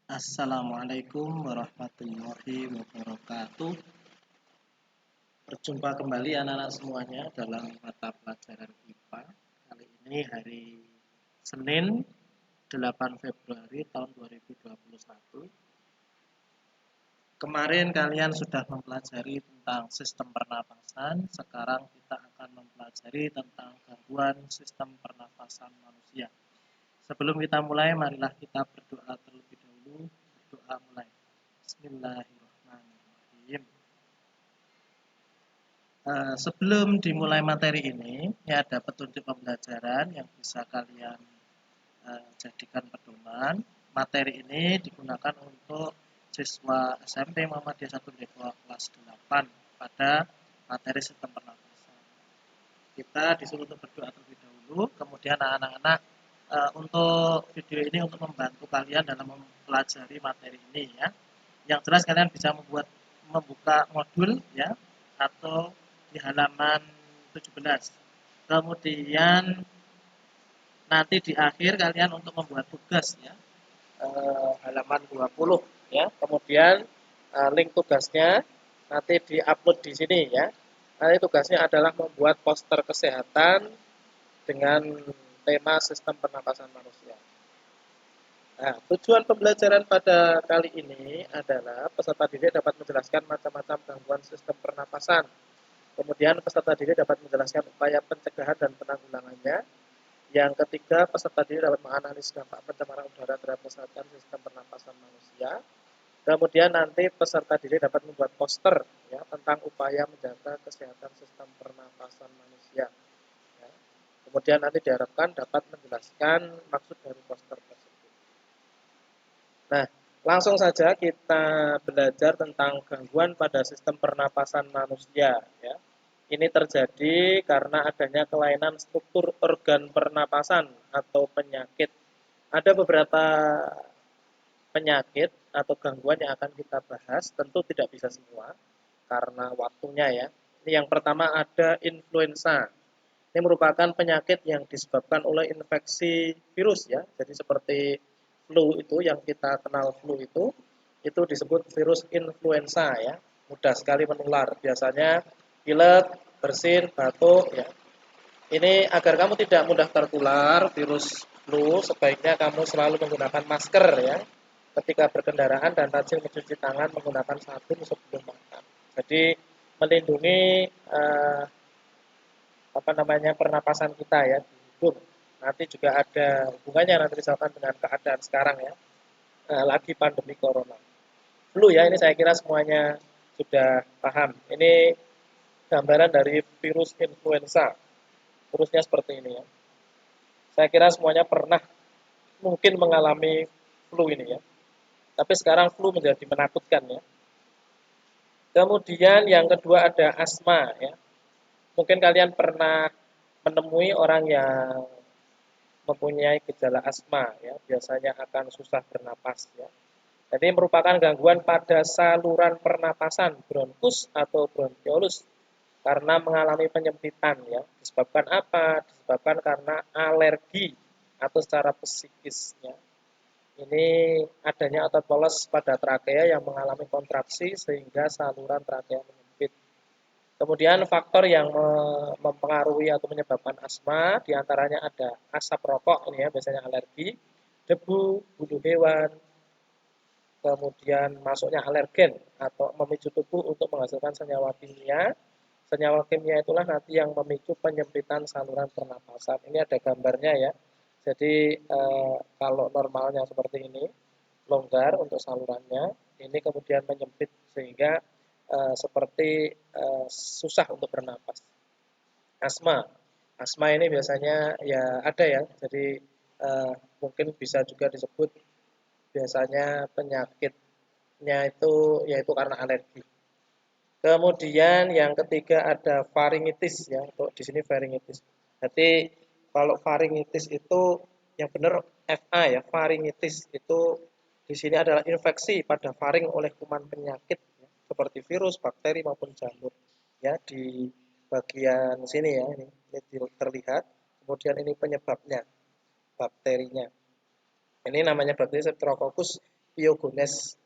Assalamualaikum warahmatullahi wabarakatuh. Berjumpa kembali anak-anak semuanya dalam mata pelajaran IPA. Kali ini hari Senin 8 Februari tahun 2021. Kemarin kalian sudah mempelajari tentang sistem pernapasan. Sekarang kita akan mempelajari tentang gangguan sistem pernapasan manusia. Sebelum kita mulai, marilah kita berdoa terlebih dahulu. Berdoa mulai. Bismillahirrahmanirrahim. Sebelum dimulai materi ini ada petunjuk pembelajaran yang bisa kalian jadikan pedoman. Materi ini digunakan untuk siswa SMP Muhammadiyah 1 Depok kelas 8 pada materi sistem pernapasan. Kita disuruh untuk berdoa terlebih dahulu, kemudian anak-anak untuk video ini untuk membantu kalian dalam mempelajari materi ini ya. Yang jelas kalian bisa membuka modul ya atau di halaman 17. Kemudian nanti di akhir kalian untuk membuat tugas ya halaman 20 ya. Kemudian link tugasnya nanti diupload di sini ya. Nanti tugasnya adalah membuat poster kesehatan dengan tema sistem pernapasan manusia. Nah, tujuan pembelajaran pada kali ini adalah peserta didik dapat menjelaskan macam-macam gangguan sistem pernapasan. Kemudian peserta didik dapat menjelaskan upaya pencegahan dan penanggulangannya. Yang ketiga, peserta didik dapat menganalisis dampak pencemaran udara terhadap kesehatan sistem pernapasan manusia. Kemudian nanti peserta didik dapat membuat poster ya, tentang upaya menjaga kesehatan sistem pernapasan manusia. Ya. Kemudian nanti diharapkan dapat menjelaskan maksud dari poster tersebut. Nah, langsung saja kita belajar tentang gangguan pada sistem pernapasan manusia. Ya. Ini terjadi karena adanya kelainan struktur organ pernapasan atau penyakit. Ada beberapa penyakit atau gangguan yang akan kita bahas, tentu tidak bisa semua karena waktunya ya. Ini yang pertama ada influenza. Ini merupakan penyakit yang disebabkan oleh infeksi virus ya. Jadi seperti flu itu yang kita kenal flu itu disebut virus influenza ya. Mudah sekali menular. Biasanya pilek, bersin, batuk ya. Ini agar kamu tidak mudah tertular virus flu, sebaiknya kamu selalu menggunakan masker ya ketika berkendaraan dan rajin mencuci tangan menggunakan sabun sebelum makan. Jadi melindungi pernapasan kita ya di hidung. Nanti juga ada hubungannya nanti misalkan dengan keadaan sekarang ya, lagi pandemi corona. Flu ya, ini saya kira semuanya sudah paham. Ini gambaran dari virus influenza. Virusnya seperti ini ya. Saya kira semuanya pernah mungkin mengalami flu ini ya. Tapi sekarang flu menjadi menakutkan ya. Kemudian yang kedua ada asma ya. Mungkin kalian pernah menemui orang yang mempunyai gejala asma ya, biasanya akan susah bernapas ya. Jadi merupakan gangguan pada saluran pernapasan bronkus atau bronkiolus karena mengalami penyempitan ya. Disebabkan apa? Disebabkan karena alergi atau secara psikisnya. Ini adanya otot polos pada trakea yang mengalami kontraksi sehingga saluran trakea menyempit. Kemudian faktor yang mempengaruhi atau menyebabkan asma diantaranya ada asap rokok, ini ya biasanya alergi, debu, bulu hewan, kemudian masuknya alergen atau memicu tubuh untuk menghasilkan senyawa kimia. Senyawa kimia itulah nanti yang memicu penyempitan saluran pernapasan. Ini ada gambarnya ya. Jadi kalau normalnya seperti ini, longgar untuk salurannya, ini kemudian menyempit sehingga seperti susah untuk bernapas. Asma, asma ini biasanya ya ada ya, jadi mungkin bisa juga disebut biasanya penyakitnya itu yaitu karena alergi. Kemudian yang ketiga ada faringitis ya, untuk di sini faringitis. Jadi kalau faringitis itu yang benar FA ya, faringitis itu di sini adalah infeksi pada faring oleh kuman penyakit ya, seperti virus, bakteri maupun jamur. Ya di bagian sini ya, ini terlihat. Kemudian ini penyebabnya, bakterinya. Ini namanya bakteri Streptococcus pyogenes.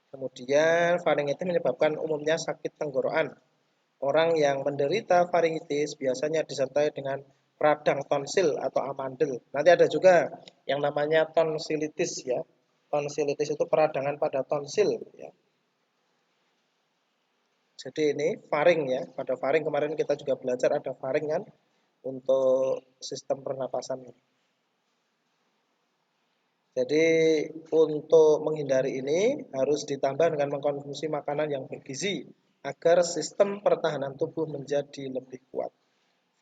Kemudian faringitis menyebabkan umumnya sakit tenggorokan. Orang yang menderita faringitis biasanya disertai dengan radang tonsil atau amandel. Nanti ada juga yang namanya tonsilitis ya. Tonsilitis itu peradangan pada tonsil ya. Jadi ini faring ya. Pada faring kemarin kita juga belajar ada faring kan untuk sistem pernapasan. Jadi untuk menghindari ini harus ditambah dengan mengkonsumsi makanan yang bergizi agar sistem pertahanan tubuh menjadi lebih kuat.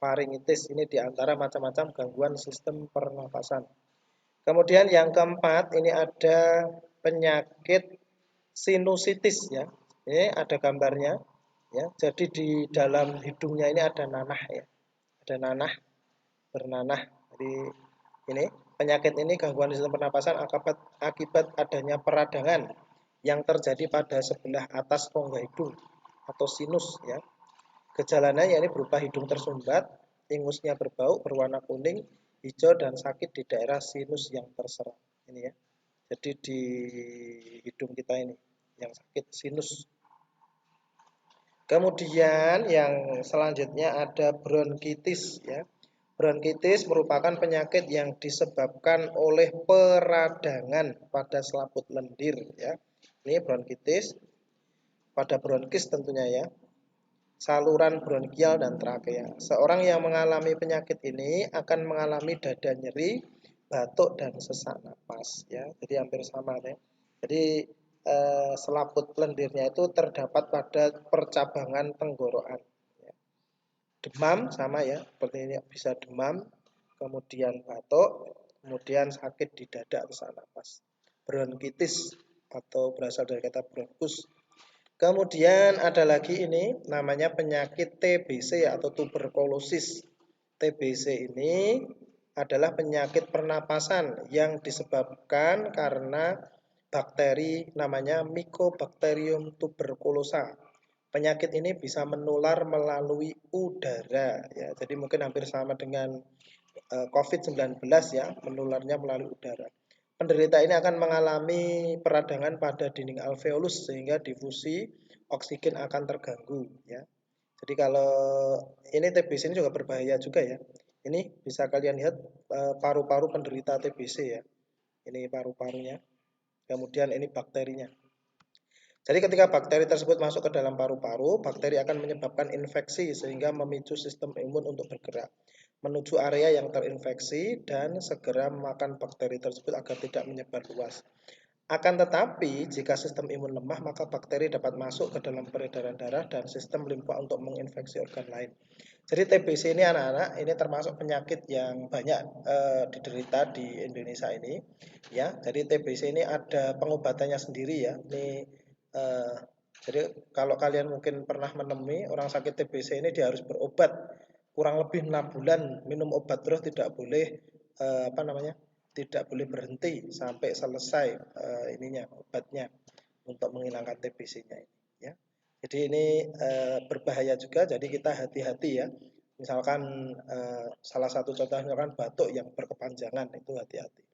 Faringitis ini diantara macam-macam gangguan sistem pernapasan. Kemudian yang keempat ini ada penyakit sinusitis ya. Ini ada gambarnya ya. Jadi di dalam hidungnya ini ada nanah ya. Ada nanah, bernanah. Jadi ini penyakit ini gangguan sistem pernapasan akibat adanya peradangan yang terjadi pada sebelah atas rongga hidung atau sinus ya. Gejalanya ini berupa hidung tersumbat, ingusnya berbau, berwarna kuning, hijau dan sakit di daerah sinus yang terserang. Ini ya. Jadi di hidung kita ini yang sakit sinus. Kemudian yang selanjutnya ada bronkitis ya. Bronkitis merupakan penyakit yang disebabkan oleh peradangan pada selaput lendir ya. Ini bronkitis pada bronkis tentunya ya. Saluran bronkial dan trakea. Seorang yang mengalami penyakit ini akan mengalami dada nyeri, batuk dan sesak napas ya. Jadi hampir sama ya. Jadi selaput lendirnya itu terdapat pada percabangan tenggorokan. Demam sama ya, seperti ini bisa demam, kemudian batuk, kemudian sakit di dada sesak napas. Bronkitis atau berasal dari kata bronkus. Kemudian ada lagi ini namanya penyakit TBC atau tuberkulosis. TBC ini adalah penyakit pernapasan yang disebabkan karena bakteri namanya Mycobacterium tuberculosa. Penyakit ini bisa menular melalui udara ya. Jadi mungkin hampir sama dengan COVID-19 ya, menularnya melalui udara. Penderita ini akan mengalami peradangan pada dinding alveolus sehingga difusi oksigen akan terganggu ya. Jadi kalau ini TBC ini juga berbahaya juga ya. Ini bisa kalian lihat paru-paru penderita TBC ya. Ini paru-parunya. Kemudian ini bakterinya. Jadi ketika bakteri tersebut masuk ke dalam paru-paru, bakteri akan menyebabkan infeksi sehingga memicu sistem imun untuk bergerak menuju area yang terinfeksi dan segera memakan bakteri tersebut agar tidak menyebar luas. Akan tetapi, jika sistem imun lemah, maka bakteri dapat masuk ke dalam peredaran darah dan sistem limfa untuk menginfeksi organ lain. Jadi TBC ini anak-anak, ini termasuk penyakit yang banyak diderita di Indonesia ini. Ya, jadi TBC ini ada pengobatannya sendiri ya. Ini jadi kalau kalian mungkin pernah menemui orang sakit TBC ini dia harus berobat kurang lebih 6 bulan minum obat terus tidak boleh tidak boleh berhenti sampai selesai ininya obatnya untuk menghilangkan TBC-nya ini ya. Jadi ini berbahaya juga jadi kita hati-hati ya. Misalkan salah satu contohnya kan batuk yang berkepanjangan itu hati-hati.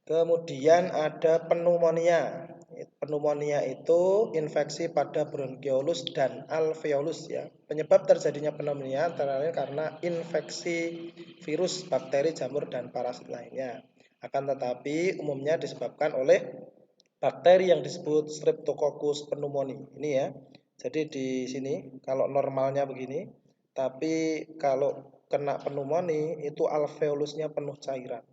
Kemudian ada pneumonia. Pneumonia itu infeksi pada bronkiolus dan alveolus ya. Penyebab terjadinya pneumonia antara lain karena infeksi virus, bakteri, jamur dan parasit lainnya. Akan tetapi umumnya disebabkan oleh bakteri yang disebut Streptococcus pneumoniae. Ini ya. Jadi di sini kalau normalnya begini, tapi kalau kena pneumonia itu alveolusnya penuh cairan.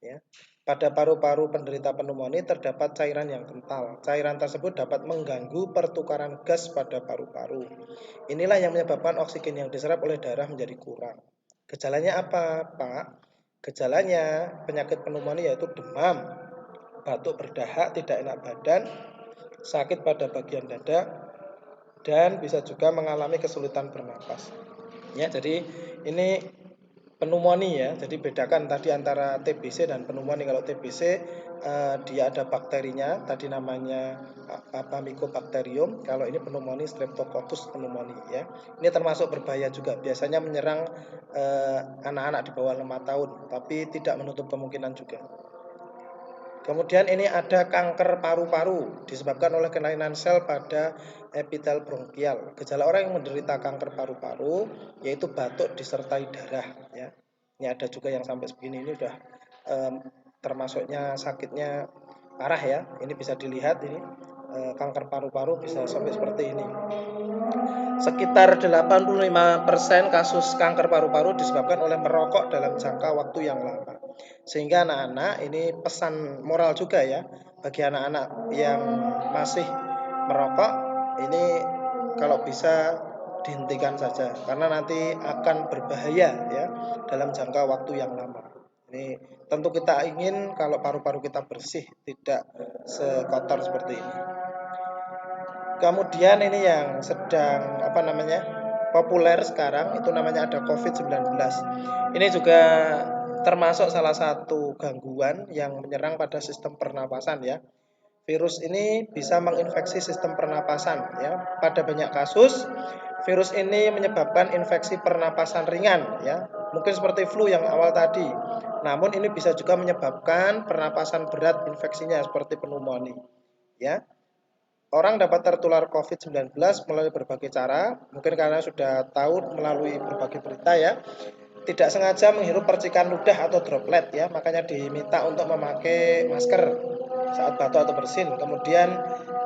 Ya. Pada paru-paru penderita pneumonia terdapat cairan yang kental. Cairan tersebut dapat mengganggu pertukaran gas pada paru-paru. Inilah yang menyebabkan oksigen yang diserap oleh darah menjadi kurang. Gejalanya apa, Pak? Gejalanya penyakit pneumonia yaitu demam, batuk berdahak, tidak enak badan, sakit pada bagian dada, dan bisa juga mengalami kesulitan bernapas. Ya, jadi ini pneumonia ya. Jadi bedakan tadi antara TBC dan pneumonia. Kalau TBC dia ada bakterinya, tadi namanya Mycobacterium. Kalau ini pneumonia Streptococcus pneumoniae ya. Ini termasuk berbahaya juga. Biasanya menyerang anak-anak di bawah 5 tahun, tapi tidak menutup kemungkinan juga. Kemudian ini ada kanker paru-paru disebabkan oleh kelainan sel pada epitel bronkial. Gejala orang yang menderita kanker paru-paru yaitu batuk disertai darah ya. Ini ada juga yang sampai segini, ini udah termasuknya sakitnya parah ya. Ini bisa dilihat ini kanker paru-paru bisa sampai seperti ini. Sekitar 85% kasus kanker paru-paru disebabkan oleh merokok dalam jangka waktu yang lama. Sehingga anak-anak, ini pesan moral juga ya, bagi anak-anak yang masih merokok, ini kalau bisa dihentikan saja karena nanti akan berbahaya ya dalam jangka waktu yang lama. Ini tentu kita ingin kalau paru-paru kita bersih, tidak sekotor seperti ini. Kemudian ini yang sedang populer sekarang itu namanya ada COVID-19. Ini juga termasuk salah satu gangguan yang menyerang pada sistem pernapasan ya. Virus ini bisa menginfeksi sistem pernapasan ya. Pada banyak kasus virus ini menyebabkan infeksi pernapasan ringan ya. Mungkin seperti flu yang awal tadi. Namun ini bisa juga menyebabkan pernapasan berat infeksinya seperti pneumonia ya. Orang dapat tertular COVID-19 melalui berbagai cara, mungkin karena sudah tahu melalui berbagai berita ya. Tidak sengaja menghirup percikan ludah atau droplet ya, makanya diminta untuk memakai masker saat batuk atau bersin. Kemudian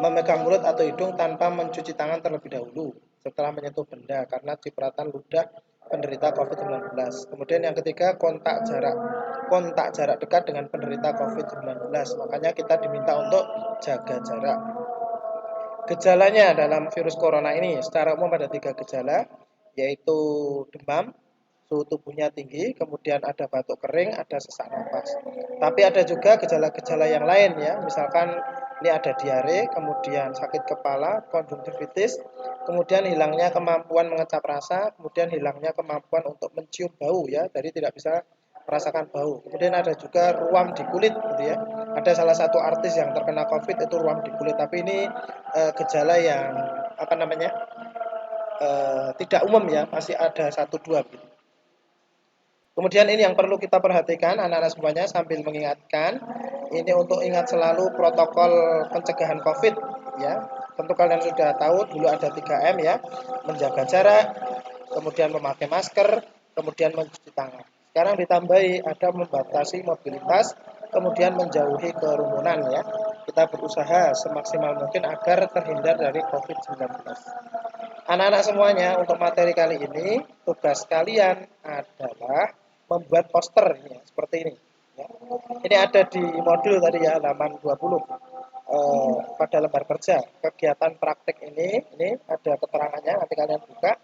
memegang mulut atau hidung tanpa mencuci tangan terlebih dahulu setelah menyentuh benda karena cipratan ludah penderita COVID-19. Kemudian yang ketiga kontak jarak dekat dengan penderita COVID-19. Makanya kita diminta untuk jaga jarak. Gejalanya dalam virus corona ini secara umum ada 3 gejala, yaitu demam, suhu tubuhnya tinggi, kemudian ada batuk kering, ada sesak napas. Tapi ada juga gejala-gejala yang lain ya, misalkan ini ada diare, kemudian sakit kepala, konjungtivitis, kemudian hilangnya kemampuan mengecap rasa, kemudian hilangnya kemampuan untuk mencium bau ya, jadi tidak bisa merasakan bau. Kemudian ada juga ruam di kulit gitu ya. Ada salah satu artis yang terkena COVID itu ruam di kulit, tapi ini gejala yang tidak umum ya, masih ada 1-2 gitu. Kemudian ini yang perlu kita perhatikan anak-anak semuanya sambil mengingatkan, ini untuk ingat selalu protokol pencegahan COVID ya. Tentu kalian sudah tahu dulu ada 3M ya, menjaga jarak, kemudian memakai masker, kemudian mencuci tangan. Sekarang ditambahi ada membatasi mobilitas, kemudian menjauhi kerumunan ya. Kita berusaha semaksimal mungkin agar terhindar dari COVID-19. Anak-anak semuanya, untuk materi kali ini, tugas kalian adalah membuat poster ya, seperti ini. Ya. Ini ada di modul tadi ya, halaman 20. Pada lembar kerja, kegiatan praktik ini ada keterangannya, nanti kalian buka.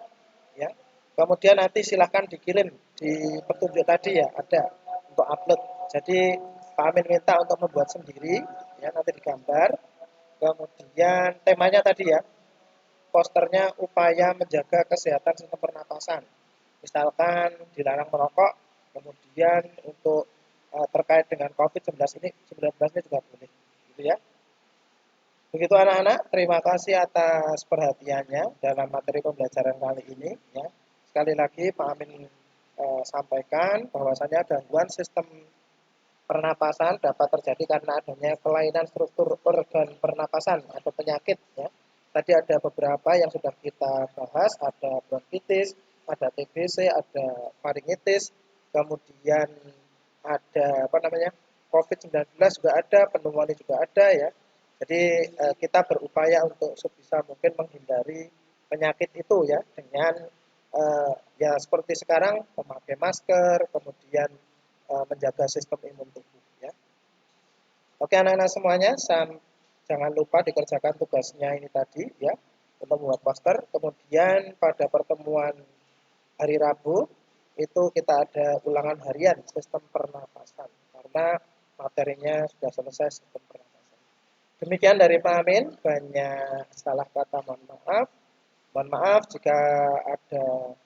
Ya. Kemudian nanti silahkan dikirim di petunjuk tadi ya, ada untuk upload. Jadi Pak Amin minta untuk membuat sendiri, ya nanti digambar. Kemudian temanya tadi ya, posternya upaya menjaga kesehatan sistem pernapasan. Misalkan dilarang merokok, kemudian untuk terkait dengan COVID-19 ini juga boleh, gitu ya. Begitu anak-anak, terima kasih atas perhatiannya dalam materi pembelajaran kali ini. Ya. Sekali lagi Pak Amin sampaikan bahwasanya gangguan sistem pernapasan dapat terjadi karena adanya kelainan struktur organ pernapasan atau penyakit. Ya. Tadi ada beberapa yang sudah kita bahas, ada bronkitis, ada TBC, ada faringitis, kemudian ada COVID-19 juga ada, pneumonia juga ada ya. Jadi kita berupaya untuk sebisa mungkin menghindari penyakit itu ya dengan ya seperti sekarang memakai masker, kemudian menjaga sistem imun tubuh ya. Oke anak-anak semuanya, jangan lupa dikerjakan tugasnya ini tadi ya untuk membuat poster. Kemudian pada pertemuan hari Rabu itu kita ada ulangan harian sistem pernapasan karena materinya sudah selesai sistem pernapasan. Demikian dari Pak Amin, banyak salah kata mohon maaf. Mohon maaf jika ada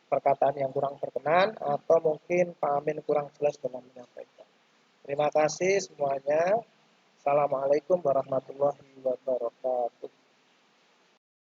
perkataan yang kurang berkenan atau mungkin Pak Amin kurang jelas dalam menyampaikan. Terima kasih semuanya. Assalamualaikum warahmatullahi wabarakatuh.